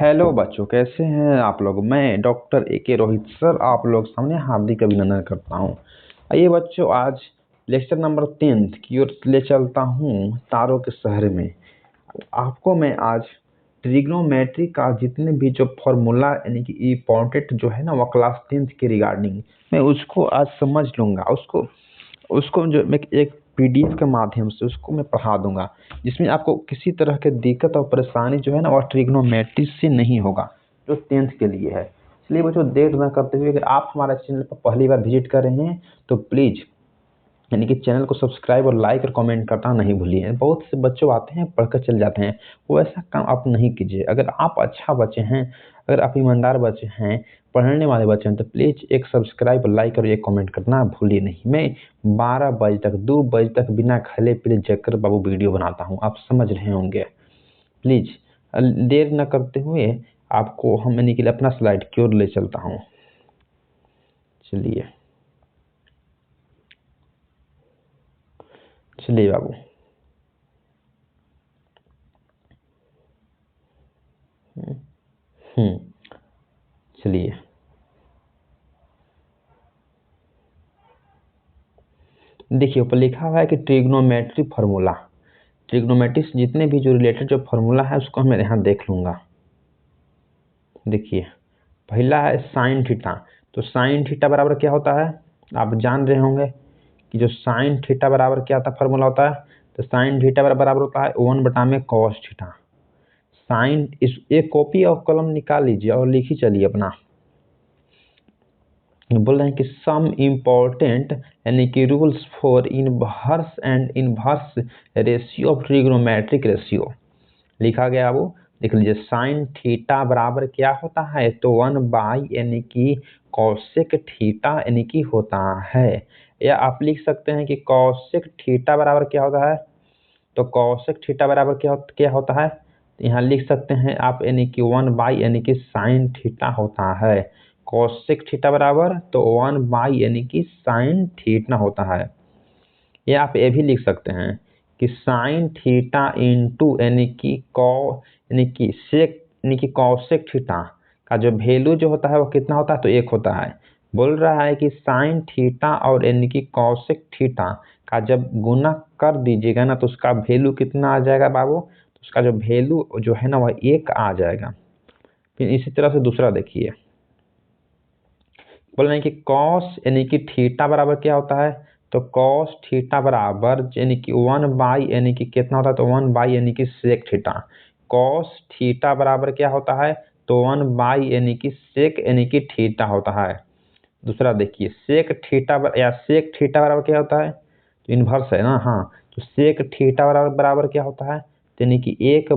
Hello बच्चों, कैसे हैं आप लोग। मैं डॉक्टर ए रोहित सर आप लोग सामने हार्दिक अभिनंदन करता हूं। आइए बच्चों, आज लेक्चर नंबर 10 की ओर ले चलता हूं तारों के शहर में। आपको मैं आज ट्रिग्नोमेट्री का जितने भी जो फॉर्मूला यानी कि इम्पोर्टेंट जो है ना वो क्लास 10 के रिगार्डिंग मैं उसको आज समझ लूंगा। उसको उसको जो मैं एक पीडीएफ के माध्यम से उसको मैं पढ़ा दूंगा, जिसमें आपको किसी तरह के दिक्कत और परेशानी जो है ना वो ट्रिग्नोमेट्री से नहीं होगा, जो 10th के लिए है। इसलिए बच्चों, देर न करते हुए अगर आप हमारे चैनल पर पहली बार विजिट कर रहे हैं तो प्लीज यानी कि चैनल को सब्सक्राइब और लाइक और कमेंट करना नहीं भूलिए। बहुत से बच्चों आते हैं पढ़कर चले जाते हैं, वो ऐसा काम आप नहीं कीजिए। अगर आप अच्छा बच्चे हैं, अगर आप ईमानदार बच्चे हैं, पढ़ने वाले बच्चे हैं, तो प्लीज एक सब्सक्राइब लाइक और एक कमेंट करना भूलिए नहीं। मैं 12 बजे तक 2 बजे तक बिना खले पीले जकर बाबू वीडियो बनाता हूँ, आप समझ रहे होंगे। प्लीज देर न करते हुए आपको हम यानी कि अपना स्लाइड की ओर ले चलता हूँ। चलिए चलिए बाबू। हम्म चलिए। देखिए ऊपर लिखा हुआ है कि ट्रिग्नोमेट्री फार्मूला, ट्रिग्नोमेट्री से जितने भी जो रिलेटेड जो फार्मूला है उसको मैं यहाँ देख लूंगा। देखिए पहला है साइन थीटा। तो साइन थीटा बराबर क्या होता है, आप जान रहे होंगे कि जो साइन थीटा बराबर क्या होता है, फार्मूला होता है। तो साइन थीटा बराबर होता है 1/cos थीटा। साइन इस एक कॉपी और कलम निकाल लीजिए और लिखी चलिए अपना। बोल रहे हैं कि सम इम्पोर्टेंट यानी कि rules for inverse and inverse ratio of trigonometric ratio लिखा गया। वो देख लीजिए, साइन थीटा बराबर क्या होता है, तो 1 यानी कि कॉसेक थीटा यानी कि होता है। या आप लिख सकते हैं कि कॉसेक थीटा बराबर क्या होता है, तो कॉसेक थीटा बराबर क्या होता है, तो यहाँ लिख सकते हैं आप यानी कि 1 यानी कि साइन थीटा होता है। कॉसेक थीटा बराबर तो 1 यानी कि साइन थीटा होता है। या आप ये भी लिख सकते हैं कि साइन थीटा इंटू यानी कि यानी कि सेक यानी कि कॉसेक थीटा का जो वैल्यू जो होता है वो कितना होता है, तो 1 होता है। बोल रहा है कि साइन थीटा और यानी कि कॉसेक थीटा का जब गुना कर दीजिएगा ना तो उसका वैल्यू कितना आ जाएगा बाबू, तो उसका जो वैल्यू जो है ना वह 1 आ जाएगा। फिर इसी तरह से दूसरा देखिए, बोल रहे हैं कि कॉस यानी कि थीटा बराबर क्या होता है, तो कॉस थीटा बराबर यानी कि 1 यानी कि कितना होता है, तो 1 यानी कि सेक थीटा। कॉस थीटा बराबर क्या होता है, तो 1 यानी कि सेक यानी कि थीटा होता है। दूसरा देखिए, सेक थीटा या सेक थीटा बराबर क्या होता है, तो इनवर्स है ना। हाँ, तो सेक थीटा बराबर क्या होता है, तो यानी कि 1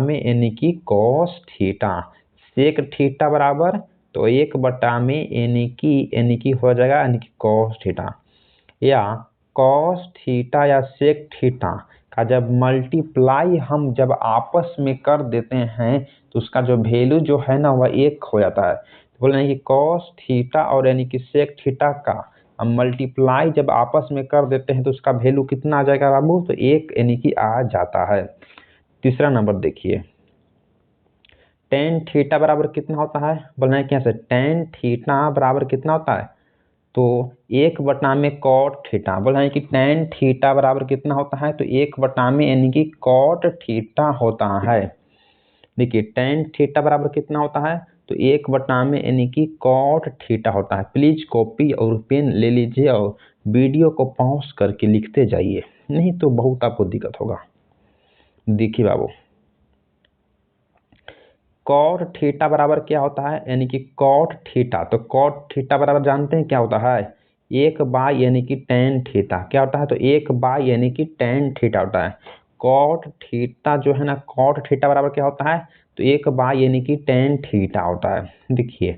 में यानी कि कॉस थीटा। सेक थीटा बराबर तो 1 में यानी कि हो जाएगा यानी कि कॉस थीटा। या कॉस थीटा या सेक थीटा का जब मल्टीप्लाई हम जब आपस में कर देते हैं तो उसका जो वैल्यू जो है ना वह 1 हो जाता है। तो बोल रहे हैं कि कॉस थीटा और यानी कि सेक थीटा का हम मल्टीप्लाई जब आपस में कर देते हैं तो उसका वैल्यू कितना आ जाएगा बाबू, तो 1 यानी कि आ जाता है। तीसरा नंबर देखिए, टेन थीटा बराबर कितना होता है, बोल रहे हैं कि यहाँ से टेन थीटा बराबर कितना होता है, तो 1 में कॉट थीटा। बोल रहे हैं कि टेन थीटा बराबर कितना होता है, तो 1 में यानी कि कॉट थीटा होता है। देखिए टेन थीटा बराबर कितना होता है, तो 1 में यानी कि कॉट थीटा होता है। प्लीज कॉपी और पेन ले लीजिए और वीडियो को पॉज करके लिखते जाइए, नहीं तो बहुत आपको दिक्कत होगा। देखिए बाबू, कॉट थीटा बराबर क्या होता है, यानी कि कॉट थीटा। तो कॉट थीटा बराबर जानते हैं क्या होता है, 1 यानी कि टेन थीटा। क्या होता है, तो 1 यानी कि टेन थीटा होता है। कॉट थीटा जो है ना, कॉट थीटा बराबर क्या होता है, तो 1 यानी कि टेन थीटा होता है। देखिए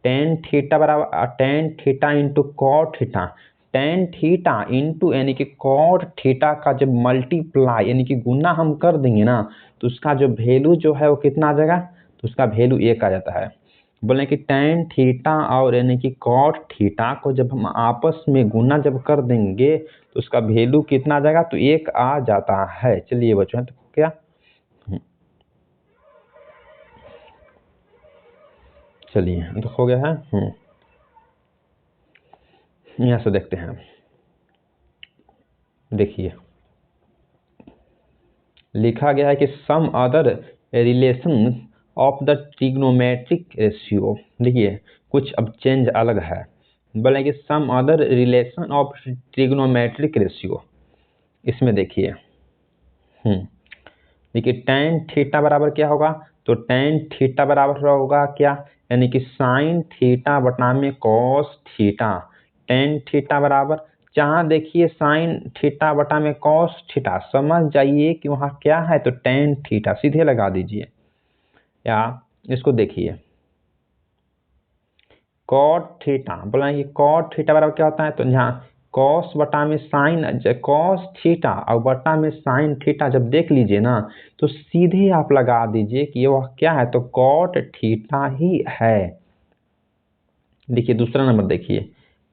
टेन थीटा बराबर tan theta into cot theta. Tan theta into यानी कि कॉट थीटा का जब मल्टीप्लाई यानी कि गुना हम कर देंगे ना तो उसका जो वैल्यू जो है वो कितना आ जाएगा, तो उसका वैल्यू 1 आ जाता है। बोले कि टेन थीटा और यानी कि कॉट थीटा को जब हम आपस में गुना जब कर देंगे तो उसका वैल्यू कितना आ जाएगा, तो 1 आ जाता है। चलिए बच्चों, तो क्या चलिए तो हो गया है। यहाँ से देखते हैं, देखिए लिखा गया है कि some other relation of the trigonometric ratio. देखिए कुछ अब चेंज अलग है, बोले कि some other relation of trigonometric ratio. इसमें देखिए देखिए tan थीटा बराबर क्या होगा, तो tan थीटा बराबर होगा क्या, यानी कि साइन थीटा बटा में कॉस थीटा। tan थीटा बराबर, जहाँ देखिए साइन थीटा बटा में कॉस थीटा, समझ जाइए कि वहाँ क्या है, तो tan थीटा सीधे लगा दीजिए। या इसको देखिए कॉट थीटा, बोला कि कॉट थीटा बराबर क्या होता है, तो यहाँ कॉस बटा में साइन, कॉस थीटा और बटा में साइन थीटा जब देख लीजिए ना, तो सीधे आप लगा दीजिए कि वह क्या है, तो कॉट थीटा ही है। देखिए दूसरा नंबर देखिए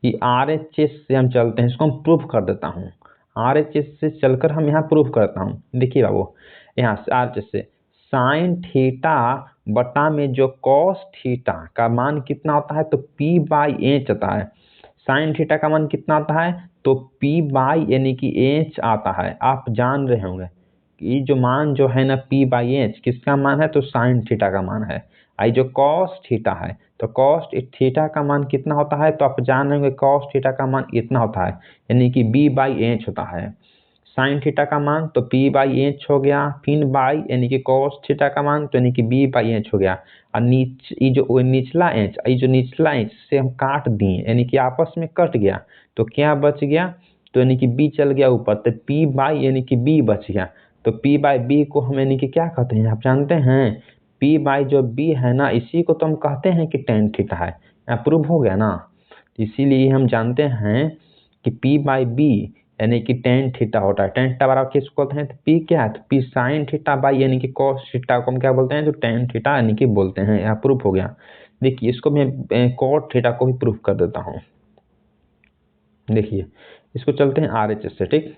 कि RHS से हम चलते हैं, इसको हम प्रूफ कर देता हूँ। RHS से चलकर हम यहाँ प्रूफ करता हूँ। देखिए बाबू, यहाँ से RHS से साइन थीटा बटा में जो कॉस थीटा का मान कितना होता है, तो P/H आता है। साइन थीटा का मान कितना आता है, तो यानी कि H आता है। आप जान रहे होंगे ये जो मान जो है ना P/H किसका मान है, तो साइन थीटा का मान है। आई जो कॉस थीटा है, तो कॉस थीटा का मान कितना होता है, तो आप जान रहे होंगे कॉस थीटा का मान इतना होता है, यानी कि B/H होता है। साइन थीटा का मान तो P/H हो गया, फिर बाई यानी कि कॉस थीटा का मान तो यानी कि B/H हो गया। और ये जो निचला एच, ये जो निचला एच से हम काट दिए, यानी कि आपस में कट गया, तो क्या बच गया, तो यानी कि B चल गया ऊपर, तो P/ यानी कि B बच गया। तो P/B को हम यानी कि क्या कहते हैं, आप जानते हैं, P/ जो B है ना, इसी को तो हम कहते हैं कि tan थीटा है। प्रूव हो गया ना, इसीलिए हम जानते हैं कि P/B यानी कि tan थीटा होता है। tan थीटा बराबर किसको बोलते हैं, तो P क्या है, तो P sin थीटा बाई यानी कि cos थीटा को हम क्या बोलते हैं, तो tan थीटा यानी कि बोलते हैं। यहाँ प्रूफ हो गया। देखिए इसको मैं cot थीटा को भी प्रूफ कर देता हूँ। देखिए इसको चलते हैं RHS से, ठीक।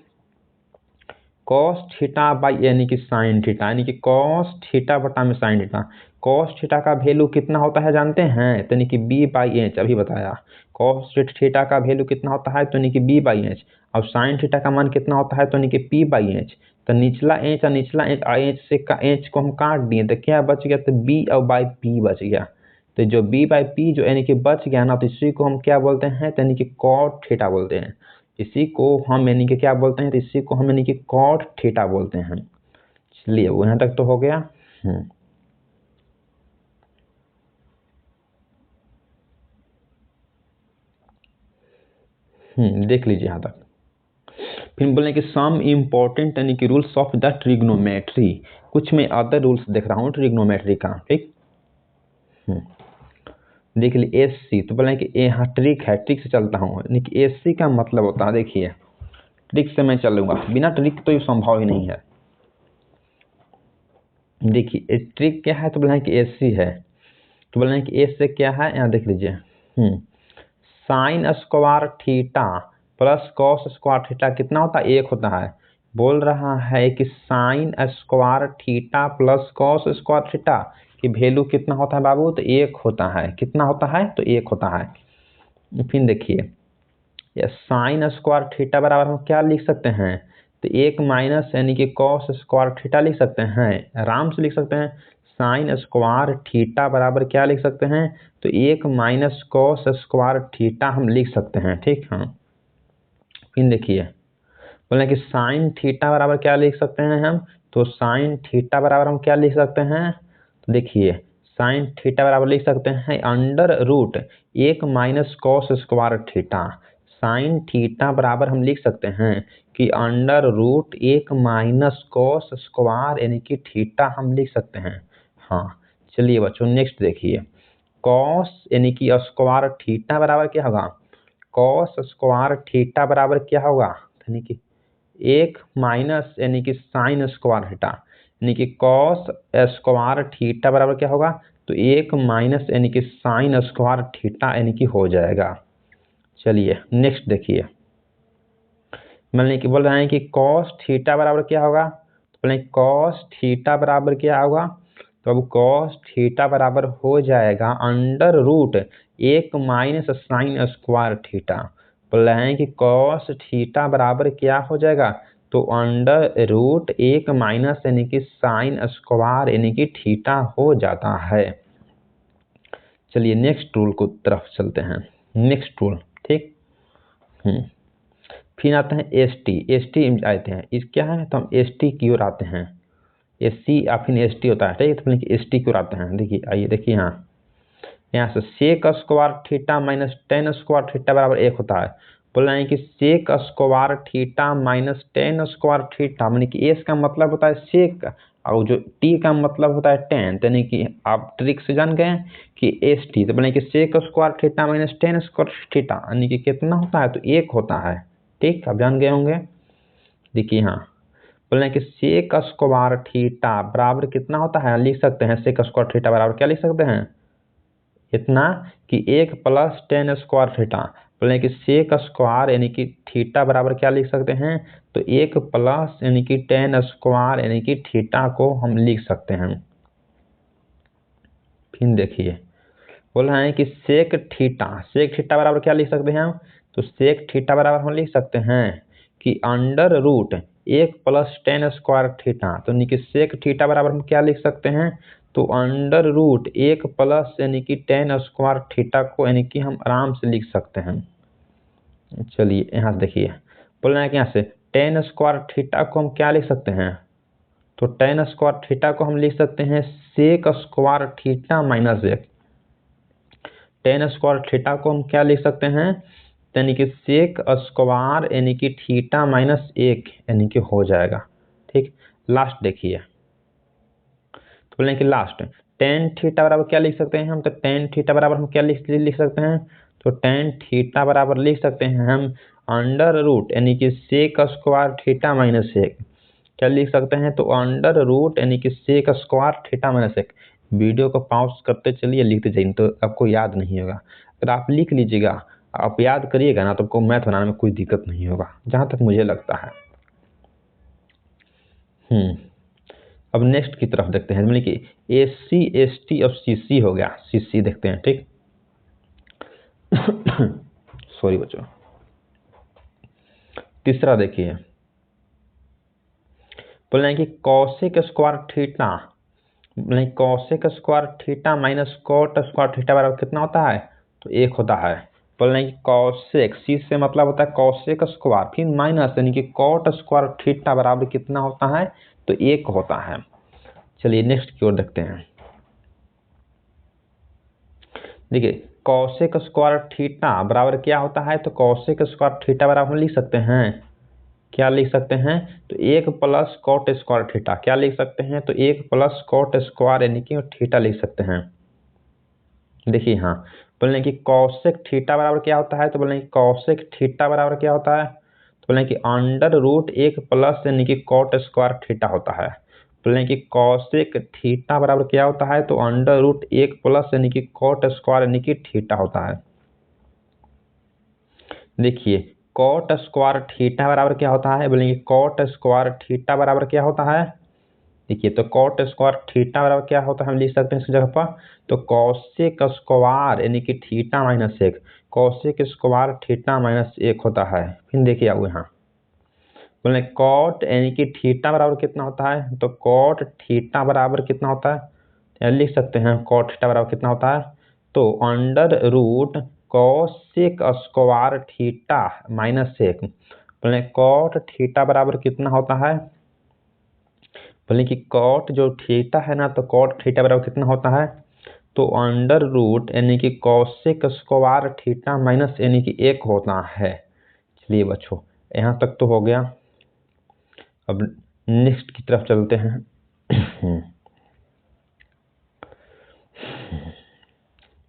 cos थीटा बाई यानी कि साइन थीटा, यानी कि cos थीटा बटा में साइन थीटा। cos थीटा का वैल्यू कितना होता है जानते हैं, तो यानी कि B/H अभी बताया। cos थीटा का वैल्यू कितना होता है, तो यानी कि B/H। और साइन थीटा का मान कितना होता है, तो यानी कि P/H। तो निचला एच और निचला एच से का एच को हम काट दिए, तो क्या बच गया, तो B और बाई P बच गया। तो जो B/P जो यानी कि बच गया ना, तो इसी को हम क्या बोलते हैं, तो यानी कि cot थीटा बोलते हैं। इसी को हम यानी कि क्या बोलते हैं, तो इसी को हम यानी कि कॉट थीटा बोलते हैं। चलिए वो यहाँ तक तो हो गया। देख लीजिए यहाँ तक। फिर बोले कि सम इम्पोर्टेंट यानी कि रूल्स ऑफ द ट्रिग्नोमेट्री। कुछ मैं अदर रूल्स देख रहा हूँ ट्रिग्नोमेट्री का, ठीक। देख ली SC, तो बोले कि यहाँ ट्रिक है, ट्रिक से चलता हूँ, यानी कि SC का मतलब होता है, देखिए ट्रिक से मैं चलूंगा, बिना ट्रिक तो ये संभव ही नहीं है। देखिए ट्रिक क्या है, तो बोले कि SC है, तो बोले कि एस से क्या है, यहाँ देख लीजिए sign square theta plus cos square theta कितना होता है, 1 होता है। बोल रहा है कि sign square theta plus cos square theta की वैल्यू कितना होता है बाबू, तो 1 होता है। कितना होता है, तो 1 होता है। फिर देखिए ये साइन स्क्वायर थीटा बराबर हम क्या लिख सकते हैं, तो 1 माइनस यानी कि कॉस स्क्वायर थीटा लिख सकते हैं, आराम से लिख सकते हैं। साइन स्क्वायर थीटा बराबर क्या लिख सकते हैं, तो 1 माइनस कॉस स्क्वायर थीटा हम लिख सकते हैं, ठीक है। फिर देखिए बोले कि साइन थीटा बराबर क्या लिख सकते हैं हम, तो साइन थीटा बराबर हम क्या लिख सकते हैं, तो देखिए साइन थीटा बराबर लिख सकते हैं under root 1 minus cos square theta. Sine theta बराबर हम लिख सकते हैं कि under root 1 minus cos square यानी कि थीटा हम लिख सकते हैं। हाँ चलिए बच्चों नेक्स्ट देखिए, कॉस यानी कि स्क्वायर थीटा बराबर क्या होगा, कॉस स्क्वायर थीटा बराबर क्या होगा, यानी कि 1 माइनस यानी कि साइन स्क्वायर थीटा, यानी कि कॉस स्क्वायर थीटा बराबर क्या होगा, तो 1 माइनस यानी कि साइन स्क्वायर थीटा यानी कि हो जाएगा। चलिए नेक्स्ट देखिए, मतलब कि बोल रहे हैं कि कॉस थीटा बराबर क्या होगा, तो बोले कॉस थीटा बराबर क्या होगा, तो अब कॉस थीटा बराबर हो जाएगा under root 1 minus sine square theta. बोल रहे हैं कि कॉस थीटा बराबर क्या हो जाएगा, तो अंडर रूट 1 माइनस यानी कि साइन स्क्वायर यानी कि थीटा हो जाता है। चलिए नेक्स्ट रूल को तरफ चलते हैं। नेक्स्ट रूल ठीक। फिर आते हैं एस टी आते हैं। इस क्या है, तो हम एस टी की ओर आते हैं। एस सी या फिर एस टी होता है, ठीक है, तो एस टी की ओर आते हैं। देखिए आइए देखिए यहाँ से sec square theta minus tan square theta बराबर 1 होता है। बोल रहे हैं कि sec square theta minus tan square theta, यानी कि एस का मतलब होता है सेक और जो टी का मतलब होता है टेन, यानी कि आप ट्रिक से जान गए कि एस टी, तो बोले कि sec square theta minus tan square theta यानी कि कितना होता है, तो 1 होता है। ठीक, आप जान गए होंगे। देखिए यहाँ बोल रहे हैं कि सेक स्क्वायर थीटा बराबर कितना होता है, लिख सकते हैं सेक स्क्वायर थीटा बराबर क्या लिख सकते हैं, इतना कि 1 प्लस टेन स्क्वायर थीटा। बोले कि सेक स्क्वायर यानी कि थीटा बराबर क्या लिख सकते हैं, तो 1 प्लस यानी कि टेन स्क्वायर यानी कि थीटा को हम लिख सकते हैं। फिर देखिए बोल रहे हैं कि सेक थीटा बराबर क्या लिख सकते हैं हम, तो सेक थीटा बराबर हम लिख सकते हैं कि under root 1 plus tan square theta. तो यानी कि सेक थीटा बराबर हम क्या लिख सकते हैं, तो अंडर रूट 1 प्लस यानी कि टेन स्क्वायर थीटा को यानी कि हम आराम से लिख सकते हैं। चलिए यहाँ से देखिए बोल रहे हैं कि यहाँ से टेन स्क्वायर थीटा को हम क्या लिख सकते हैं, तो टेन स्क्वायर थीटा को हम लिख सकते हैं sec square theta minus 1। Tan square theta को हम क्या लिख सकते हैं, यानी कि सेक स्क्वायर यानी कि थीटा माइनस 1 यानी कि हो जाएगा। ठीक, लास्ट देखिए तो बोलें कि लास्ट टेन थीटा बराबर क्या लिख सकते हैं हम, तो टेन थीटा बराबर हम क्या लिख सकते हैं, तो टेन थीटा बराबर लिख सकते हैं हम अंडर रूट यानी कि सेक स्क्वायर थीटा माइनस 1। क्या लिख सकते हैं, तो अंडर रूट यानी कि sec square theta minus 1। Video को पॉज करते चलिए लिखते जाइए, तो आपको याद नहीं होगा। अगर आप लिख लीजिएगा, आप याद करिएगा ना, तो आपको मैथ बनाने में कोई दिक्कत नहीं होगा, जहाँ तक मुझे लगता है। अब नेक्स्ट की तरफ देखते हैं, मतलब कि एस सी एस टी और सी सी हो गया। सी सी देखते हैं। ठीक सॉरी बच्चों। तीसरा देखिए बोल रहे हैं कि कॉसेक स्क्वायर थीटा, नहीं cosec square theta minus cot square theta बराबर कितना होता है, तो 1 होता है। बोल रहे हैं कि कॉसेक सी से मतलब होता है कॉसेक स्क्वायर, फिर माइनस यानी कि कॉट स्क्वायर थीटा बराबर कितना होता है, तो 1 होता है। चलिए नेक्स्ट की ओर देखते हैं। देखिए कॉसेक स्क्वायर थीटा बराबर क्या होता है, तो कॉसेक स्क्वायर थीटा बराबर हम लिख सकते हैं, क्या लिख सकते हैं, तो 1 प्लस कॉट स्क्वायर थीटा। क्या लिख सकते हैं, तो 1 प्लस कॉट स्क्वायर यानी कि थीटा लिख सकते हैं। देखिए हाँ बोले कि कॉसेक थीटा बराबर क्या होता है, तो बोले कॉसेक थीटा बराबर क्या होता है, तो बोले कि अंडर रूट 1 प्लस यानी कि कॉट स्क्वायर थीटा होता है। बोले कि कॉसेक थीटा बराबर क्या होता है, तो अंडर रूट 1 प्लस यानी कि कॉट स्क्वायर यानी कि थीटा होता है। देखिए कॉट स्क्वायर थीटा बराबर क्या होता है, बोलेंगे कॉट स्क्वायर थीटा बराबर क्या होता है। देखिए तो कॉट स्क्वायर थीटा बराबर क्या होता है, हम लिख सकते हैं इस जगह पर, तो कॉसेक स्क्वायर यानी कि theta minus 1, cosec square theta minus 1 होता है। फिर देखिए अब यहाँ बोले कॉट यानी कि थीटा बराबर कितना होता है, तो कॉट थीटा बराबर कितना होता है, लिख सकते हैं कॉट थीटा बराबर कितना होता है, तो under root cosec square theta minus 1। बोले कॉट थीटा बराबर कितना होता है, बोले कि कॉट जो थीटा है ना, तो कॉट थीटा बराबर कितना होता है, तो अंडर रूट यानी कि कॉसेक स्क्वायर थीटा माइनस यानी कि 1 होता है। चलिए बच्चों यहाँ तक तो हो गया। अब नेक्स्ट की तरफ चलते हैं।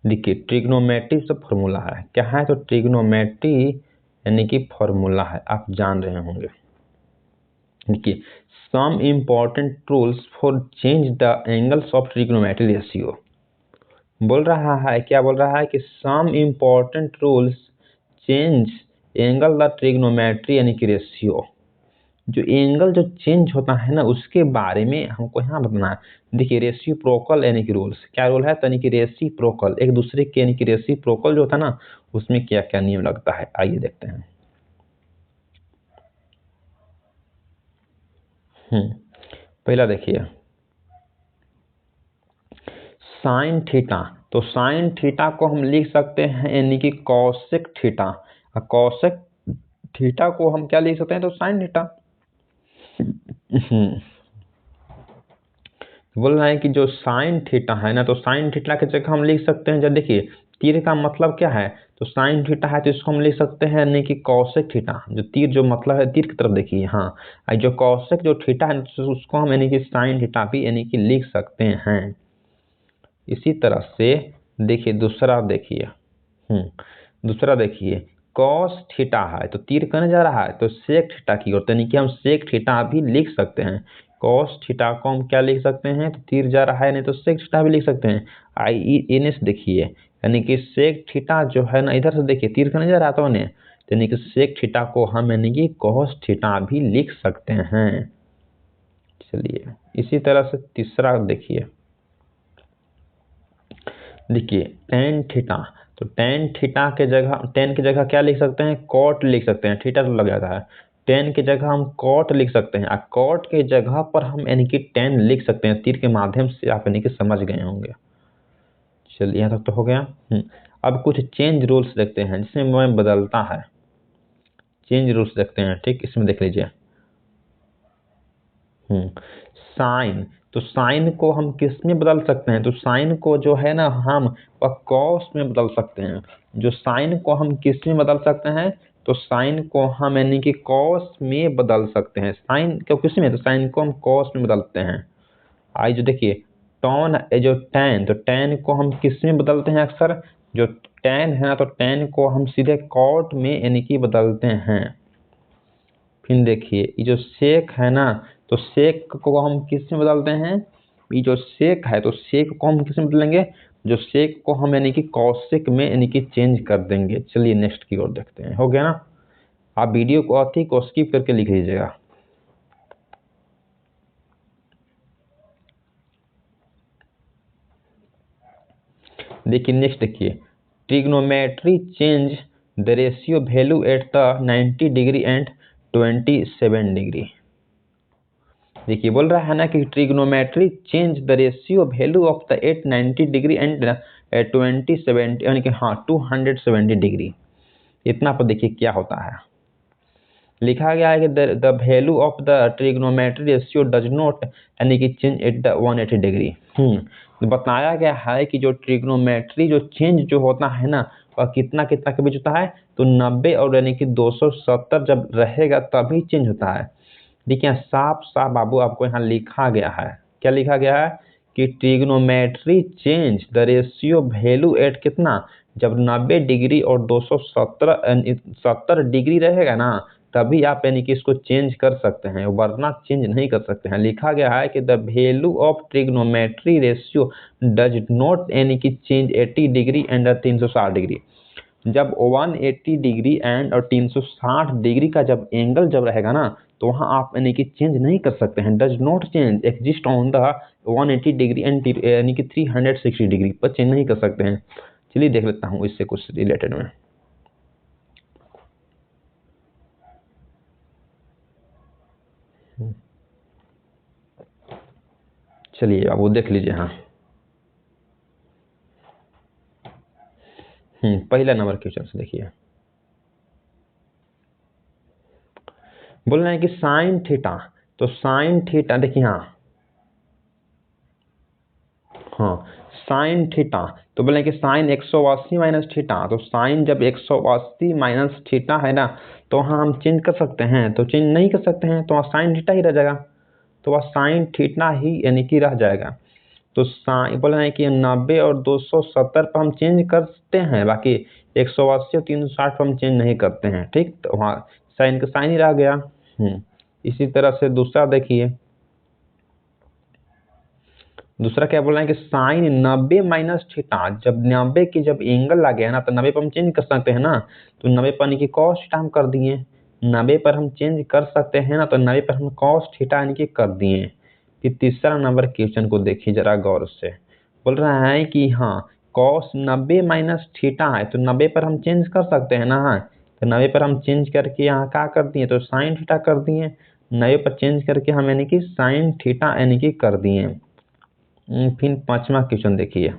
देखिए ट्रिग्नोमेट्री से फॉर्मूला है, क्या है, तो ट्रिग्नोमेट्री यानी कि फॉर्मूला है, आप जान रहे होंगे। देखिए some important rules for change the angles of trigonometry ratio. बोल रहा है, क्या बोल रहा है कि some important rules change angle the trigonometry यानी कि रेशियो। जो एंगल जो चेंज होता है ना, उसके बारे में हमको यहाँ बताना है। देखिए रेसिप्रोकल यानी कि रूल्स क्या रूल है, तो यानी कि रेसिप्रोकल एक दूसरे के यानी कि रेसिप्रोकल जो होता है ना उसमें क्या क्या नियम लगता है, आइए देखते हैं। पहला देखिए साइन थीटा, तो साइन थीटा को हम लिख सकते हैं यानी कि कॉसेक थीटा, और कॉसेक थीटा को हम क्या लिख सकते हैं, तो साइन थीटा। बोल रहा है कि जो साइन थीटा है ना, तो साइन थीटा की जगह हम लिख सकते हैं, जब देखिए तीर का मतलब क्या है, तो साइन थीटा है तो इसको हम लिख सकते हैं यानी कि कॉसेक थीटा, जो तीर जो मतलब है तीर की तरफ देखिए, हाँ जो कॉसेक जो थीटा है तो उसको हम यानी कि साइन थीटा भी यानी कि लिख सकते हैं। इसी तरह से देखिए दूसरा देखिए, दूसरा देखिए कॉस थीटा है तो तीर करने जा रहा है तो सेक थीटा की ओर, यानी कि हम सेक थीटा भी लिख सकते हैं। कॉस थीटा को हम क्या लिख सकते हैं, तो तीर जा रहा है नहीं तो सेक थीटा भी लिख सकते हैं। इन्हें से देखिए यानी कि सेक थीटा जो है ना, इधर से देखिए तीर करने जा रहा था उन्हें, यानी कि सेक थीटा को हम यानी कि कॉस थीटा भी लिख सकते हैं। चलिए इसी तरह से तीसरा देखिए टेन थीटा, तो टेन की जगह क्या लिख सकते हैं, कॉट लिख सकते हैं, थीटा तो लग जाता है, टेन की जगह हम कॉट लिख सकते हैं, और कॉट की जगह पर हम यानी कि टेन लिख सकते हैं। तीर के माध्यम से आप यानी कि समझ गए होंगे। चलिए यहाँ तक तो हो गया। अब कुछ चेंज रूल्स देखते हैं जिसमें मैं बदलता है, चेंज रूल्स देखते हैं, ठीक इसमें देख लीजिए। साइन, तो साइन को हम किस में बदल सकते हैं, तो साइन को जो है ना हम कॉस में बदल सकते हैं। जो साइन को हम किस में बदल सकते हैं, तो साइन को हम यानी कि कॉस में बदल सकते हैं। साइन को किस में, तो साइन को हम कॉस में बदलते हैं। आई जो देखिए टॉन जो टैन, तो टैन को हम किस में बदलते हैं, अक्सर जो टैन है ना तो टैन को हम सीधे कॉट में यानी कि बदलते हैं। फिर देखिए ये जो सेक है ना, तो सेक को हम किस में बदलते हैं, ये जो सेक है तो सेक को हम किस में बदलेंगे, जो सेक को हम यानी कि कॉसेक में यानी कि चेंज कर देंगे। चलिए नेक्स्ट की ओर देखते हैं, हो गया ना। आप वीडियो को अति को स्किप करके लिख लीजिएगा। देखिए नेक्स्ट देखिए trigonometry change the ratio value at the 90 degree and 27 degree. देखिए बोल रहा है ना कि trigonometry change the ratio value of the 890 degree and 27 यानी कि हाँ 270 डिग्री। इतना पर देखिए क्या होता है, लिखा गया है कि the value of the trigonometry ratio does not यानी कि चेंज एट द 180 डिग्री। बताया गया है कि जो ट्रिग्नोमेट्री जो चेंज जो होता है ना वह कितना कितना के बीच होता है, तो 90 और यानी कि 270 जब रहेगा तभी चेंज होता है। देखिए साफ साफ बाबू आपको यहाँ लिखा गया है, क्या लिखा गया है कि trigonometry change the ratio value at कितना, जब 90 डिग्री और 270 डिग्री रहेगा ना तभी आप यानी कि इसको चेंज कर सकते हैं, वरना चेंज नहीं कर सकते हैं। लिखा गया है कि the value of trigonometry ratio does not यानी कि चेंज 80 डिग्री एंड 360 डिग्री। जब 180 डिग्री एंड और 360 डिग्री का जब एंगल जब रहेगा ना तो वहां आप यानी कि चेंज नहीं कर सकते हैं। Does not change exist on the 180 degree and यानी कि 360 डिग्री पर चेंज नहीं कर सकते हैं। चलिए देख लेता हूँ इससे कुछ रिलेटेड में। चलिए अब वो देख लीजिए। हाँ पहला नंबर क्वेश्चन से देखिए, बोल रहे हैं कि साइन थीटा, तो साइन थीटा देखिए हाँ साइन थीटा, तो बोले कि साइन 180 माइनस थीटा, तो साइन जब 180 माइनस थीटा है ना तो हाँ हम चेंज कर सकते हैं, तो चेंज नहीं कर सकते हैं तो साइन थीटा ही रह जाएगा, तो वह साइन थीटा ही यानी कि रह जाएगा। तो साइन बोल रहे हैं कि 90 और 270 पर हम चेंज करते हैं, बाकी 180 और 360 पर हम चेंज नहीं करते हैं, ठीक, तो वहाँ साइन का साइन ही रह गया। इसी तरह से दूसरा देखिए, दूसरा क्या बोल रहे हैं कि साइन 90 माइनस थीटा, जब 90 की जब एंगल लगे है ना तो 90 पर हम चेंज कर सकते हैं ना, तो 90 पर यानी कि कॉस थीटा हम कर दिए, 90 पर हम चेंज कर सकते हैं ना तो 90 पर हम कॉस थीटा यानी कि कर दिए। कि तीसरा नंबर क्वेश्चन को देखिए जरा गौर से। बोल रहा है कि हाँ कॉस 90 माइनस थीटा है, तो 90 पर हम चेंज कर सकते हैं ना। हाँ, तो 90 पर हम चेंज करके यहाँ क्या कर दिए, तो साइन थीटा कर दिए। 90 पर चेंज करके हम यानी कि साइन थीटा यानी कि कर दिए। फिर पांचवा क्वेश्चन देखिए,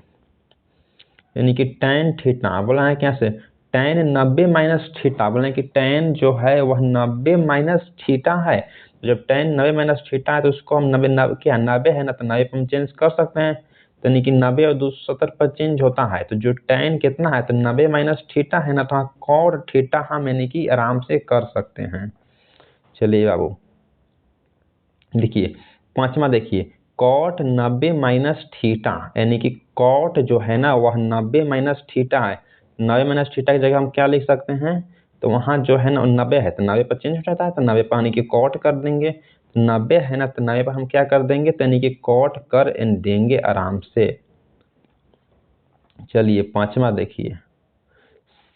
यानी कि tan थीटा बोला है क्या से, tan 90 माइनस थीटा, बोले कि tan जो है वह 90 माइनस थीटा है। तो जब tan 90 माइनस थीटा है तो उसको हम 90 क्या 90 है ना, तो 90 पर हम चेंज कर सकते हैं। तो यानी कि 90 और 270 पर चेंज होता है, तो जो tan कितना है, तो 90 माइनस थीटा है ना, तो cot थीटा हम यानी कि आराम से कर सकते हैं। चलिए बाबू देखिए पांचवा देखिए, कॉट 90 माइनस थीटा, यानी कि कॉट जो है ना वह 90 माइनस थीटा है। 90 माइनस थीटा की जगह हम क्या लिख सकते हैं, तो वहां जो है ना 90 है तो 90 पर चेंज हो जाता है, तो 90 पर यानी कि कॉट कर देंगे। 90 है ना, तो 90 पर हम क्या कर देंगे, तो यानी कि कॉट कर देंगे आराम से। चलिए पांचवा देखिए,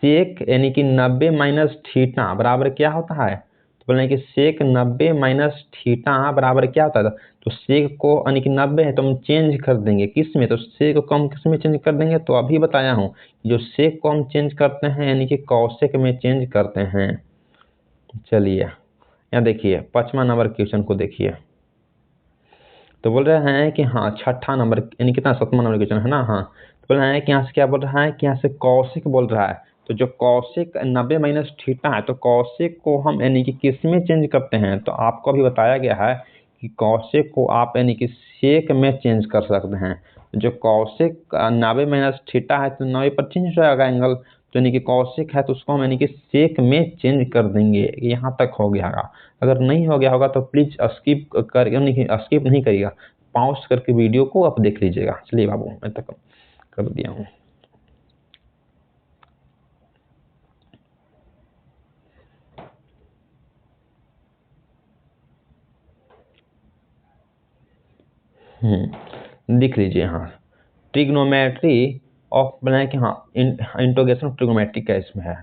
सेक यानी कि 90 माइनस थीटा बराबर क्या होता है, तो बोले कि सेक 90 माइनस थीटा बराबर क्या होता है, तो सेक को यानी कि 90 है तो हम चेंज कर देंगे किस में, तो सेक को हम किस में चेंज कर देंगे, तो अभी बताया हूँ जो सेक को हम चेंज करते हैं यानी कि कौशिक में चेंज करते हैं। चलिए यहाँ देखिए पांचवा नंबर क्वेश्चन को देखिए, तो बोल रहे हैं कि हाँ छठा नंबर यानी कितना 7वां नंबर क्वेश्चन है ना। हाँ, तो बोल रहे हैं कि यहाँ से क्या बोल रहा है कि यहाँ से कौशिक बोल रहा है, तो जो कौशिक 90 माइनस थीटा है तो कौशिक को हम यानी कि किस में चेंज करते हैं, तो आपको अभी बताया गया है कि कौशिक को आप यानी कि सेक में चेंज कर सकते हैं। जो कौशिक 90 माइनस थीटा है तो 90 पर चेंज हो जाएगा एंगल, तो यानी कि कौशिक है तो उसको हम यानी कि सेक में चेंज कर देंगे। यहाँ तक हो गया होगा, अगर नहीं हो गया होगा तो प्लीज स्किप कर नहीं स्किप नहीं करिएगा, पॉज करके वीडियो को आप देख लीजिएगा। चलिए बाबू मैं तक कर दिया हूँ। लिख लीजिए हाँ, ट्रिग्नोमेट्री ऑफ बनाए कि हाँ इंट्रोगेशन ऑफ ट्रिग्नोमेट्री का इसमें है।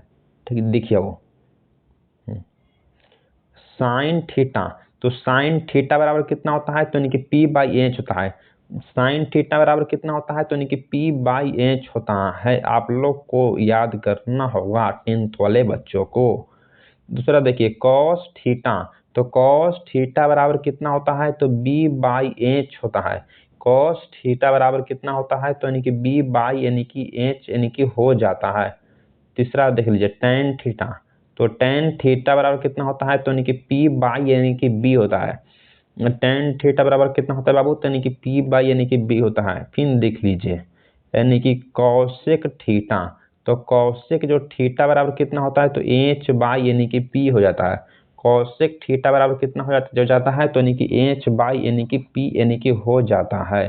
ठीक है, देखिए वो साइन थीटा, तो साइन थीटा बराबर कितना होता है, तो यानी कि पी बाई एच होता है। साइन थीटा बराबर कितना होता है, तो यानी कि पी बाई एच होता है। आप लोग को याद करना होगा 10th वाले बच्चों को। दूसरा देखिए कॉस थीटा, तो कॉस थीटा बराबर कितना होता है, तो बी बाई एच होता है। कॉस थीटा बराबर कितना होता है, तो यानी कि बी बाई यानी कि एच यानी कि हो जाता है। तीसरा देख लीजिए टेन थीटा, तो टेन थीटा बराबर कितना होता है, तो यानी कि पी बाई यानी कि बी होता है। टेन थीटा बराबर कितना होता है बाबू, तो यानी कि पी बाई यानी कि बी होता है। फिर देख लीजिए यानी कि कौशिक थीटा, तो कौशिक जो थीटा बराबर कितना होता है, तो एच बाई यानी कि पी हो जाता है। कौशिक थीटा बराबर कितना हो जाता है, तो यानी कि एच बाई यानी कि पी यानी कि हो जाता है।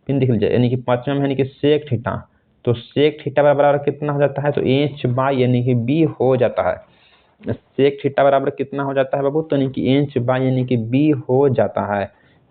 फिर देख लीजिए यानी कि पांचवा में यानी कि सेक थीटा, तो सेक थीटा बराबर कितना हो जाता है, तो एच बाई यानी कि बी हो जाता है। सेक थीटा बराबर कितना हो जाता है बाबू, तो यानी कि एच बाई यानी कि बी हो जाता है।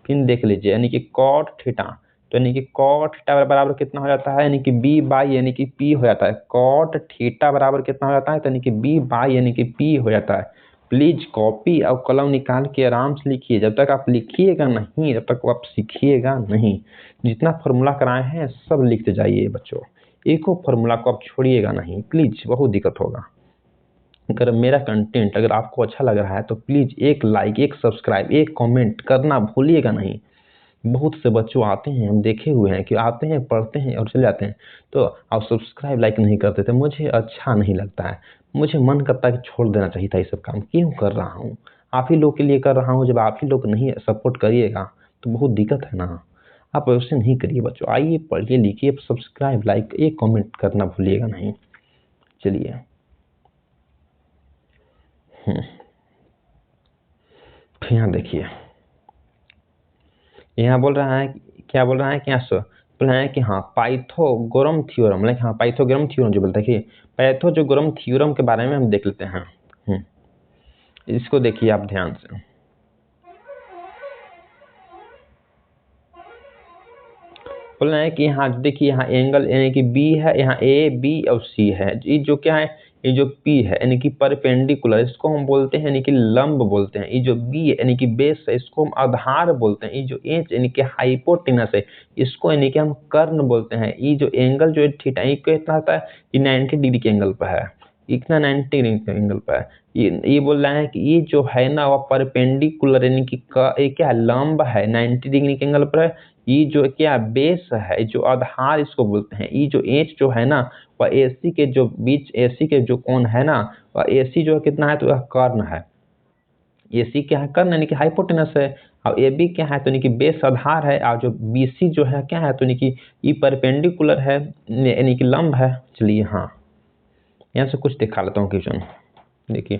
फिर देख लीजिए यानी कि कॉट थीटा, तो यानी कि कॉट थीटा बराबर कितना हो जाता है, यानी कि बी बाई यानी कि पी हो जाता है। कॉट थीटा बराबर कितना हो जाता है, तो यानी कि बी बाई यानी कि पी हो जाता है। प्लीज कॉपी और कलम निकाल के आराम से लिखिए, जब तक आप लिखिएगा नहीं तब तक आप सीखिएगा नहीं। जितना फॉर्मूला कराए हैं सब लिखते जाइए बच्चों, एको फॉर्मूला को आप छोड़िएगा नहीं प्लीज, बहुत दिक्कत होगा। अगर मेरा कंटेंट अगर आपको अच्छा लग रहा है तो प्लीज एक लाइक, एक सब्सक्राइब, एक कमेंट करना भूलिएगा नहीं। बहुत से बच्चों आते हैं, हम देखे हुए हैं कि आते हैं पढ़ते हैं और चले जाते हैं, तो आप सब्सक्राइब लाइक नहीं करते थे, मुझे अच्छा नहीं लगता है। मुझे मन करता है कि छोड़ देना चाहिए था ये सब काम, क्यों कर रहा हूँ, आप ही लोग के लिए कर रहा हूँ। जब आप ही लोग नहीं सपोर्ट करिएगा तो बहुत दिक्कत है ना। आप वैसे नहीं करिए बच्चों, आइए पढ़िए लिखिए, सब्सक्राइब लाइक एक कमेंट करना भूलिएगा नहीं। चलिए फिर यहाँ देखिए, यहाँ बोल रहा है क्या बोल रहा है कि यहाँ बोल रहा है कि हाँ पाइथागोरम थ्योरम, लाइक हाँ पाइथागोरम थ्योरम जो बोलते हैं कि पाइथागोरम थ्योरम के बारे में हम देख लेते हैं। इसको देखिए आप ध्यान से, बोल रहे हैं कि यहाँ देखिए यहाँ एंगल यानी कि बी है, यहाँ ए बी और सी है, ये जो क्या है ये जो P है यानी कि परपेंडिकुलर, इसको हम बोलते हैं यानी कि लंब बोलते हैं। ये जो B है यानी कि बेस है, इसको हम आधार बोलते हैं। ये जो H यानी कि हाइपोटेनस है, इसको यानी कि हम कर्ण बोलते हैं। ये जो एंगल जो है थीटा, ये कितना होता है, ये 90 डिग्री के एंगल पर है, इतना 90 डिग्री के एंगल पर है। ये बोल रहा है कि ये जो है ना वो परपेंडिकुलर यानी कि ये क्या है, लंब है, 90 डिग्री के एंगल पर है। ये जो क्या बेस है, जो आधार इसको बोलते हैं। ये जो एच जो है ना वह एसी के जो बीच, एसी के जो कोण है ना, वह एसी जो कितना है तो यह कर्ण है। एसी क्या है, कर्ण यानी कि हाइपोटेनस है। और ए बी क्या है तो यानी कि बेस आधार है। और जो बीसी जो है क्या है तो यानी कि ये परपेंडिकुलर है यानी कि लंब है। चलिए हाँ, यहाँ से कुछ दिखा लेता हूँ क्वेश्चन। देखिए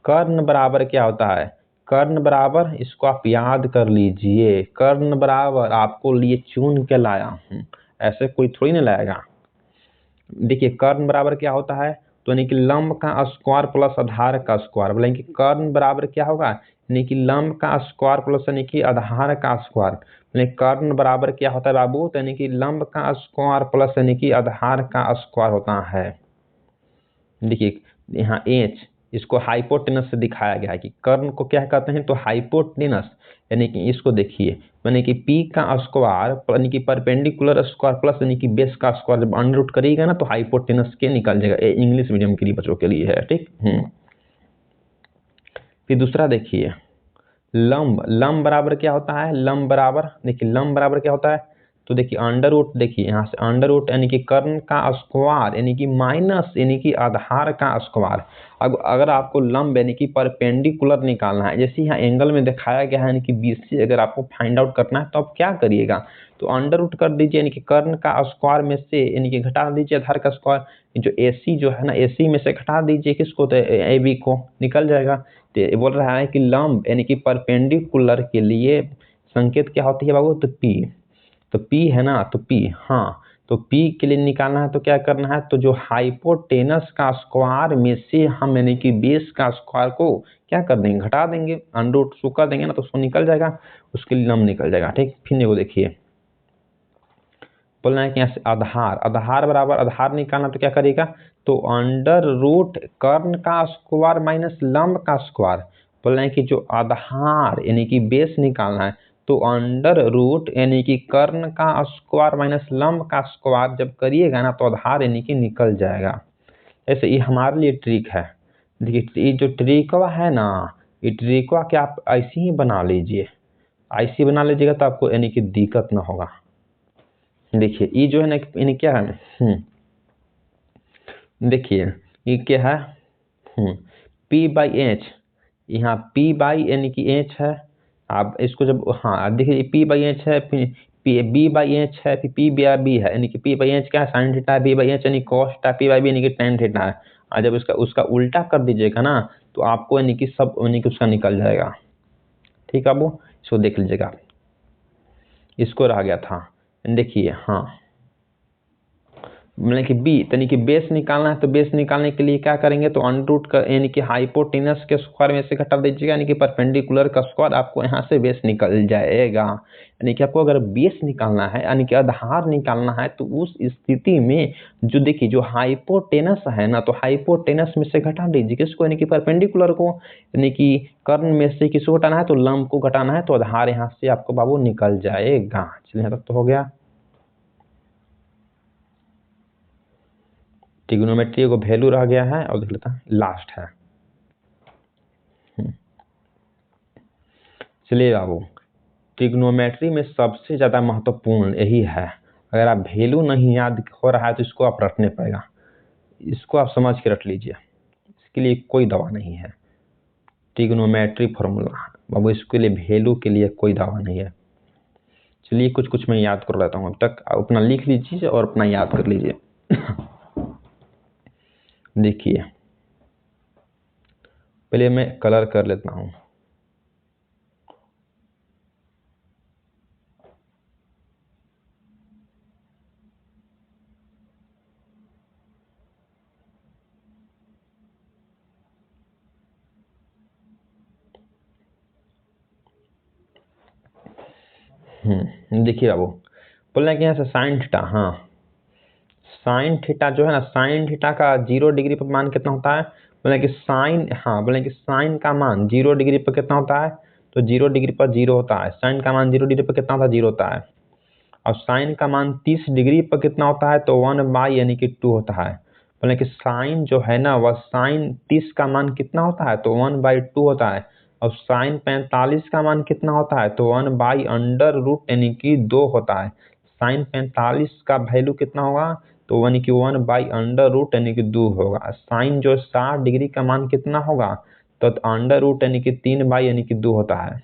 कर्ण बराबर क्या होता है, कर्ण बराबर, इसको आप याद कर लीजिए, कर्ण बराबर आपको लिए चुन के लाया हूँ, ऐसे कोई थोड़ी ना लाएगा। देखिए कर्ण बराबर क्या होता है तो यानी कि लंब का स्क्वायर प्लस आधार का स्क्वायर। बोले कि कर्ण बराबर क्या होगा, यानी कि लंब का स्क्वायर प्लस यानी कि आधार का स्क्वायर। यानी कर्ण बराबर क्या होता है बाबू, तो यानी कि लंब का स्क्वायर प्लस यानी कि आधार का स्क्वायर होता है। देखिए यहाँ एच, इसको हाइपोटेनस से दिखाया गया है कि कर्ण को क्या कहते हैं तो हाइपोटेनस। यानी कि इसको देखिए, यानी कि पी का स्क्वायर यानी कि परपेंडिकुलर स्क्वायर प्लस यानी कि बेस का स्क्वायर जब अंडर रूट करिएगा ना तो हाइपोटेनस के निकल जाएगा। ये इंग्लिश मीडियम के लिए बच्चों के लिए है, ठीक। फिर दूसरा देखिए, लंब, लंब बराबर क्या होता है, लंब बराबर, देखिए लंब बराबर क्या होता है तो देखिए अंडर रूट, देखिए यहाँ से अंडर रूट यानी कि कर्ण का स्क्वायर यानी कि माइनस यानी कि आधार का स्क्वायर। अब अगर आपको लंब यानी कि परपेंडिकुलर निकालना है, जैसे यहाँ एंगल में दिखाया गया है यानी कि बीसी, अगर आपको फाइंड आउट करना है तो आप क्या करिएगा तो अंडर रूट कर दीजिए, यानी कि कर्ण का स्क्वायर में से यानी कि घटा दीजिए आधार का स्क्वायर। जो एसी जो है ना, एसी में से घटा दीजिए किसको तो ए बी को, निकल जाएगा। तो ये बोल रहा है कि लंब यानी कि परपेंडिकुलर के लिए संकेत क्या होती है बाबू तो पी। तो पी है ना तो पी, हाँ तो पी के लिए निकालना है तो क्या करना है तो जो हाइपोटेनस का स्क्वायर में से हम यानी कि बेस का स्क्वायर को क्या कर देंगे, घटा देंगे, अंडर रूट शो कर देंगे ना तो उसको निकल जाएगा, उसके लिए लंब निकल जाएगा, ठीक। फिर वो देखिए बोलना है कि यहाँ से आधार, आधार बराबर, आधार निकालना तो क्या करेगा तो अंडर रूट कर्ण का स्क्वायर माइनस लंब का स्क्वायर। बोलना है कि जो आधार यानी कि बेस निकालना है तो अंडर रूट यानी कि कर्ण का स्क्वायर माइनस लंब का स्क्वायर जब करिएगा ना तो आधार यानी कि निकल जाएगा। ऐसे ये हमारे लिए ट्रिक है। देखिए ये जो ट्रिकवा है ना, ये ट्रिकवा क्या आप ऐसे ही बना लीजिए, ऐसे बना लीजिएगा तो आपको यानी कि दिक्कत ना होगा। देखिए ये जो है ना इन्हें क्या है, देखिए ये क्या है, पी बाई एच, यहाँ पी बाई यानी कि एच है। आप इसको जब, हाँ देखिए पी बाई एच है, पी बी बाई एच है, फिर पी बी बी है, यानी कि पी बाई एच क्या है साइन थीटा है, बी बाई एच यानी cos theta, P by B यानी कि टेन थीटा है। और जब उसका उसका उल्टा कर दीजिएगा ना तो आपको यानी कि सब यानी कि उसका निकल जाएगा, ठीक है। अब इसको देख लीजिएगा, इसको रह गया था, देखिए हाँ मतलब कि बी यानी कि बेस निकालना है तो बेस निकालने के लिए क्या करेंगे तो अंडर रूट का यानी कि हाइपोटेनस के स्क्वायर में से घटा दीजिएगा, यानी कि परपेंडिकुलर का स्क्वायर, आपको यहाँ से बेस निकल जाएगा। यानी कि आपको अगर बेस निकालना है यानी कि आधार निकालना है तो उस स्थिति में जो देखिए जो हाइपोटेनस है ना तो हाइपोटेनस में से घटा दीजिए किसको, यानी कि परपेंडिकुलर को, यानी कि कर्ण में से किसको घटाना है तो लंब को घटाना है तो आधार यहाँ से आपको बाबू निकल जाएगा। चलिए यहाँ तक तो हो गया। ट्रिग्नोमेट्री को वैल्यू रह गया है और देख लेता है लास्ट है। चलिए बाबू, ट्रिग्नोमेट्री में सबसे ज़्यादा महत्वपूर्ण यही है, अगर आप वैल्यू नहीं याद हो रहा है तो इसको आप रटने पड़ेगा, इसको आप समझ के रट लीजिए, इसके लिए कोई दवा नहीं है। ट्रिग्नोमेट्री फॉर्मूला बाबू, इसके लिए वैल्यू के लिए कोई दवा नहीं है। चलिए कुछ कुछ मैं याद कर लेता हूँ, अब तक अपना लिख लीजिए और अपना याद कर लीजिए। देखिए पहले मैं कलर कर लेता हूँ। देखिए बाबू, बोलना है कि यहाँ से साइन थीटा, हाँ साइन थीटा जो है ना, साइन थीटा का 0 डिग्री पर मान कितना होता है, बोले कि साइन, हाँ बोले कि साइन का मान 0 डिग्री पर कितना होता है, तो 0 डिग्री पर 0 होता है। साइन का मान 0 डिग्री पर कितना होता है, 0 होता है। और साइन का मान 30 डिग्री पर कितना होता है, तो 1/, यानी कि 2 होता है। बोले कि साइन जो है ना, वह साइन 30 का मान कितना होता है, तो 1/2 होता है। और साइन 45 का मान कितना होता है, तो 1/√, यानी कि 2 होता है। साइन 45 का वैल्यू कितना होगा, तो यानी कि 1/√, यानी कि 2 होगा। साइन जो 60 डिग्री का मान कितना होगा, तो अंडर रूट, यानी कि 3/, यानी कि 2 होता है।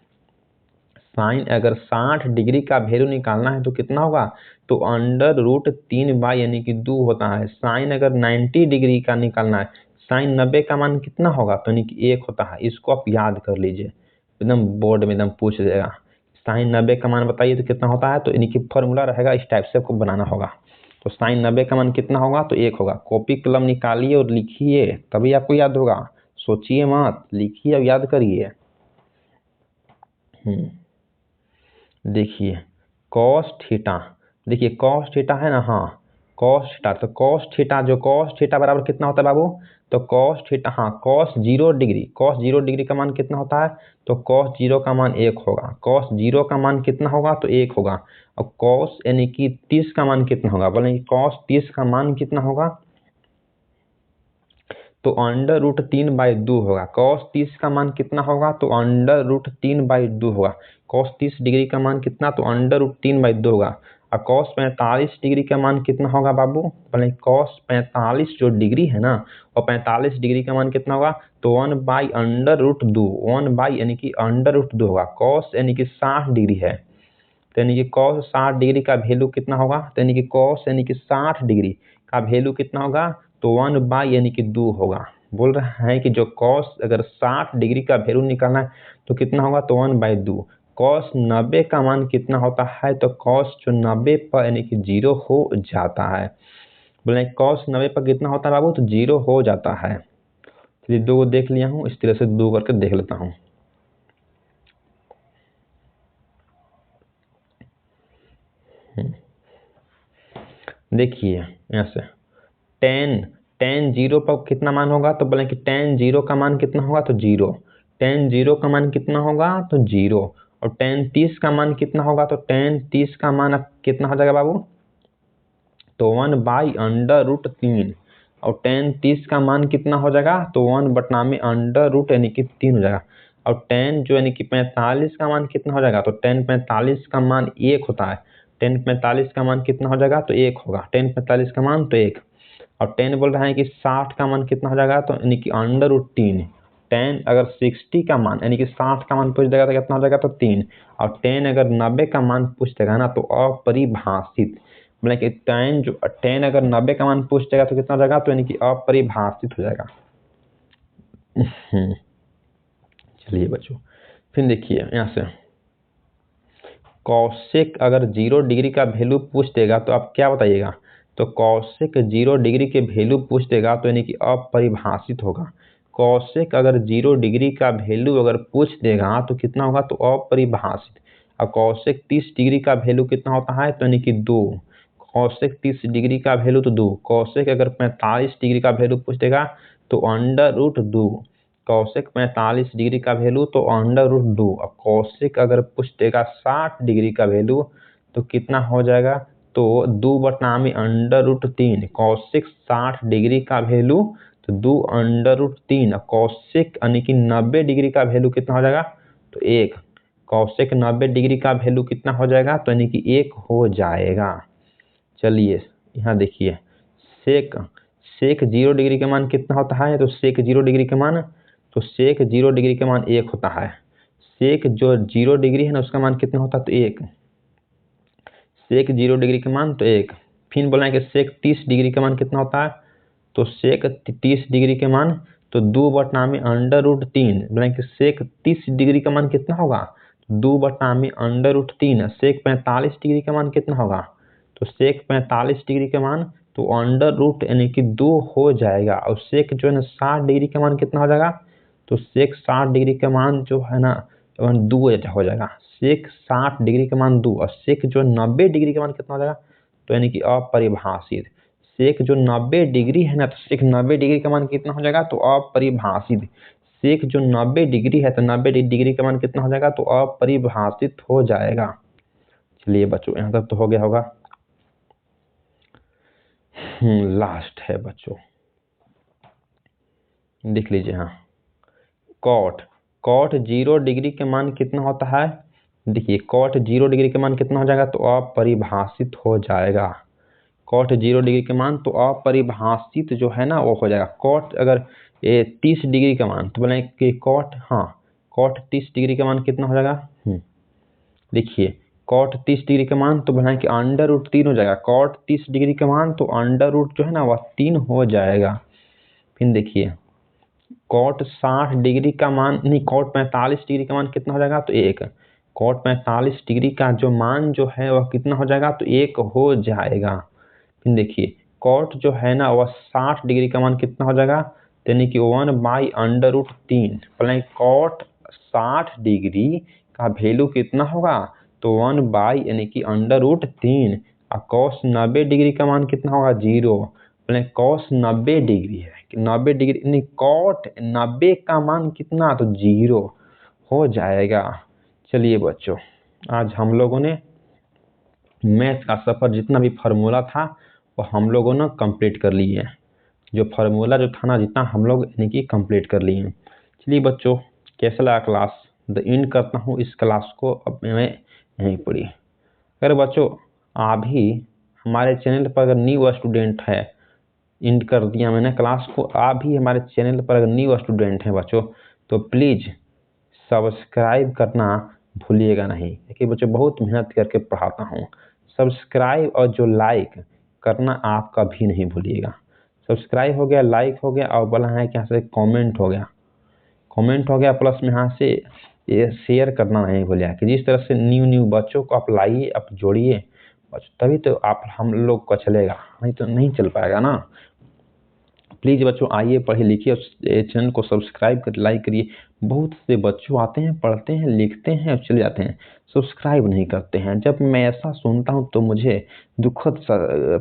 साइन अगर 60 डिग्री का वैल्यू निकालना है तो कितना होगा, तो अंडर रूट 3/, यानी कि 2 होता है। साइन अगर 90 डिग्री का निकालना है, साइन 90 का मान कितना होगा, तो यानी कि 1 होता है। इसको आप याद कर लीजिए, एकदम बोर्ड में एकदम पूछ देगा, साइन 90 का मान बताइए तो कितना होता है, तो यानी कि फॉर्मूला रहेगा, इस टाइप से आपको बनाना होगा। तो साइन 90 का मान कितना होगा, तो 1 होगा। कॉपी कलम निकालिए और लिखिए, तभी आपको याद होगा। सोचिए मत, लिखिए और याद करिए। देखिए कॉस थीटा, देखिए कॉस थीटा है ना, हाँ कॉस थीटा, तो कॉस थीटा जो कॉस थीटा बराबर कितना होता है बाबू, तो कॉस थीटा, हाँ कॉस 0 डिग्री, कॉस 0 डिग्री का मान कितना होता है, तो कॉस 0 का मान 1 होगा। कॉस 0 का मान कितना होगा, तो 1 होगा। और कॉस यानी कि 30 का मान कितना होगा, बोले कॉस 30 का मान कितना होगा, तो अंडर रूट 3/2 होगा। कॉस 30 का मान कितना होगा, तो अंडर रूट 3/2 होगा। कॉस 30 डिग्री का मान कितना, तो अंडर रूट 3/2 होगा। और कॉस 45 डिग्री का मान कितना होगा बाबू, बोले कॉस 45 जो डिग्री है ना, और 45 डिग्री का मान कितना होगा, तो 1/√2, 1/, यानी कि अंडर रूट 2 होगा। कॉस यानी कि 60 डिग्री है, तो यानी कि कॉस 60 डिग्री का वैल्यू कितना होगा, तो यानी कि कॉस यानी कि 60 डिग्री का वैल्यू कितना होगा, तो 1/, यानी कि 2 होगा। बोल रहे हैं कि जो कॉस अगर 60 डिग्री का वैल्यू निकालना है तो कितना होगा, तो 1/2। कॉस 90 का मान कितना होता है, तो कॉस जो 90 पर यानी कि 0 हो जाता है। बोले कॉस 90 पर कितना होता है बाबू, तो 0 हो जाता है। चलिए 2 को देख लिया हूँ, इस तरह से 2 करके देख लेता हूँ। देखिए यहाँ से टेन 0 पर कितना मान होगा, तो बोले कि टेन 0 का मान कितना होगा, तो 0। टेन 0 का मान कितना होगा, तो 0। और टेन 30 का मान कितना होगा, तो टेन 30 का मान अब कितना हो जाएगा बाबू, तो 1/√3। और टेन 30 का मान कितना हो जाएगा, तो 1/√, यानी कि 3 हो जाएगा। और टेन जो यानी कि 45 का मान कितना हो जाएगा, तो टेन 45 का मान 1 होता है। टेन 45 का मान कितना हो जाएगा, तो 1 होगा। टेन 45 का मान तो 1। और टेन बोल रहे हैं कि 60 का मान कितना हो जाएगा, तो यानी कि अंडर रूट 3। टेन अगर 60 का मान यानी कि 60 का मान पूछ देगा तो कितना हो जाएगा, तो 3। और टेन अगर 90 का मान पूछ देगा ना, तो अपरिभाषित, मतलब कि टेन अगर 90 का मान पूछ देगा तो कितना हो जाएगा, तो यानी कि अपरिभाषित हो जाएगा। चलिए बच्चों, फिर देखिए यहाँ से कौशिक अगर 0 डिग्री का वैल्यू पूछ देगा तो आप क्या बताइएगा, तो कौशिक 0 डिग्री के वैल्यू पूछ देगा तो यानी कि अपरिभाषित होगा। कौशिक अगर 0 डिग्री का वैल्यू अगर पूछ देगा तो कितना होगा, तो अपरिभाषित। और कौशिक 30 डिग्री का वैल्यू कितना होता है, तो यानी कि 2। कौशिक 30 डिग्री का वैल्यू तो 2। कौशिक अगर 45 डिग्री का वैल्यू पूछ देगा तो अंडर रूट 2। कौशिक 45 डिग्री का वैल्यू तो अंडर रूट 2। और कौशिक अगर पूछ देगा 60 डिग्री का वैल्यू तो कितना हो जाएगा, तो 2/√3। कौशिक 60 डिग्री का वैल्यू तो 2/√3। कौशिक यानी कि 90 डिग्री का वैल्यू कितना हो जाएगा, तो 1। कौशिक 90 डिग्री का वैल्यू कितना हो जाएगा, तो यानी कि 1 हो जाएगा। चलिए यहाँ देखिए सेक सेक 0 डिग्री का मान कितना होता है, तो सेक 0 डिग्री का मान, तो सेक 0 डिग्री का मान 1 होता है। सेक जो 0 डिग्री है ना उसका मान कितना होता है, तो 1। सेक 0 डिग्री का मान तो 1। फिर बोला है कि सेक 30 डिग्री का मान कितना होता है, तो सेक 30 डिग्री के मान तो 2/√3। बोला कि सेक 30 डिग्री का मान कितना होगा, 2/√3। सेक 45 डिग्री का मान कितना होगा, तो सेक 45 डिग्री का मान तो अंडर रूट यानी कि 2 हो जाएगा। और सेक जो है ना 60 डिग्री का मान कितना हो जाएगा, तो सेक 60 डिग्री का मान जो है ना 2 हो जाएगा। सेक 60 डिग्री का मान 2। और सेक जो 90 डिग्री का मान कितना हो जाएगा, तो यानी कि अपरिभाषित। सेक जो 90 डिग्री है ना, तो सेक 90 डिग्री का मान कितना हो जाएगा, तो अपरिभाषित। सेक जो 90 डिग्री है तो 90 डिग्री का मान कितना हो जाएगा, तो अपरिभाषित हो जाएगा। चलिए बच्चों यहाँ तक तो हो गया होगा। लास्ट है बच्चों, देख लीजिए। हाँ, कॉट 0 डिग्री के मान कितना होता है, देखिए कॉट 0 डिग्री के मान कितना हो जाएगा, तो अपरिभाषित हो जाएगा। कॉट 0 डिग्री के मान तो अपरिभाषित जो है ना वो हो जाएगा। कॉट अगर 30 डिग्री का मान, तो बोले कि कॉट, हाँ कॉट 30 डिग्री का मान कितना हो जाएगा, देखिए कॉट 30 डिग्री का मान तो बनाए कि √3 हो जाएगा। कॉट 30 डिग्री का मान तो √ जो है ना वह 3 हो जाएगा। फिर देखिए कॉट 60 डिग्री का मान नहीं, कॉट 45 डिग्री का मान कितना हो जाएगा, तो 1। कॉट 45 डिग्री का जो मान जो है वह कितना हो जाएगा, तो 1 हो जाएगा। फिर देखिए कॉट जो है ना वह 60 डिग्री का मान कितना हो जाएगा, यानी कि 1/√3। प्लस कॉट 60 डिग्री का वैल्यू कितना होगा, तो 1 यानी कि √3। और कॉस 90 डिग्री का मान कितना होगा, 0। प्लस कॉस 90 डिग्री है, 90 डिग्री नहीं, कॉट 90 का मान कितना, तो 0 हो जाएगा। चलिए बच्चों, आज हम लोगों ने मैथ का सफर जितना भी फार्मूला था वो हम लोगों ने कंप्लीट कर लिए। जो फार्मूला जो था ना, जितना हम लोग यानी कि कंप्लीट कर लिए। चलिए बच्चों, कैसा लगा क्लास, द एंड करता हूँ इस क्लास को अब मैं यहीं पढ़ी। अगर बच्चों आप ही हमारे चैनल पर अगर न्यू स्टूडेंट है, एंड कर दिया मैंने क्लास को, आप भी हमारे चैनल पर अगर न्यू स्टूडेंट हैं बच्चों, तो प्लीज़ सब्सक्राइब करना भूलिएगा नहीं, क्योंकि बच्चों बहुत मेहनत करके पढ़ाता हूँ। सब्सक्राइब और जो लाइक करना आप कभी नहीं भूलिएगा। सब्सक्राइब हो गया, लाइक हो गया, और बोला है कि यहाँ से कमेंट हो गया, प्लस में यहाँ से ये शेयर करना नहीं भूलिएगा। कि जिस तरह से न्यू बच्चों को आप लाइए, आप जोड़िए बच्चों, तभी तो आप हम लोग का चलेगा, नहीं तो नहीं चल पाएगा ना। प्लीज़ बच्चों आइए, पढ़िए लिखिए, चैनल को सब्सक्राइब कर लाइक करिए। बहुत से बच्चों आते हैं, पढ़ते हैं, लिखते हैं और चले जाते हैं, सब्सक्राइब नहीं करते हैं। जब मैं ऐसा सुनता हूं तो मुझे दुखद सा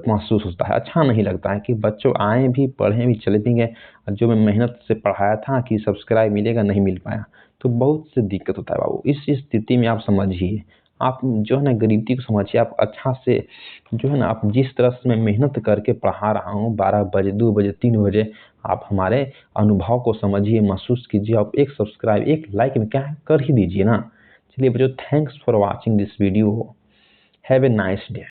महसूस होता है, अच्छा नहीं लगता है कि बच्चों आए भी, पढ़ें भी, चले भी गए, और जो मैं मेहनत से पढ़ाया था कि सब्सक्राइब मिलेगा, नहीं मिल पाया, तो बहुत से दिक्कत होता है बाबू। इस स्थिति में आप समझिए, आप जो है ना गरीबी को समझिए, आप अच्छा से जो है ना, आप जिस तरह से मैं मेहनत करके पढ़ा रहा हूँ, 12 बजे, 2 बजे, 3 बजे, आप हमारे अनुभव को समझिए, महसूस कीजिए। आप एक सब्सक्राइब, एक लाइक में क्या है कर ही दीजिए ना। चलिए बच्चों, thanks for watching this video, have a nice day.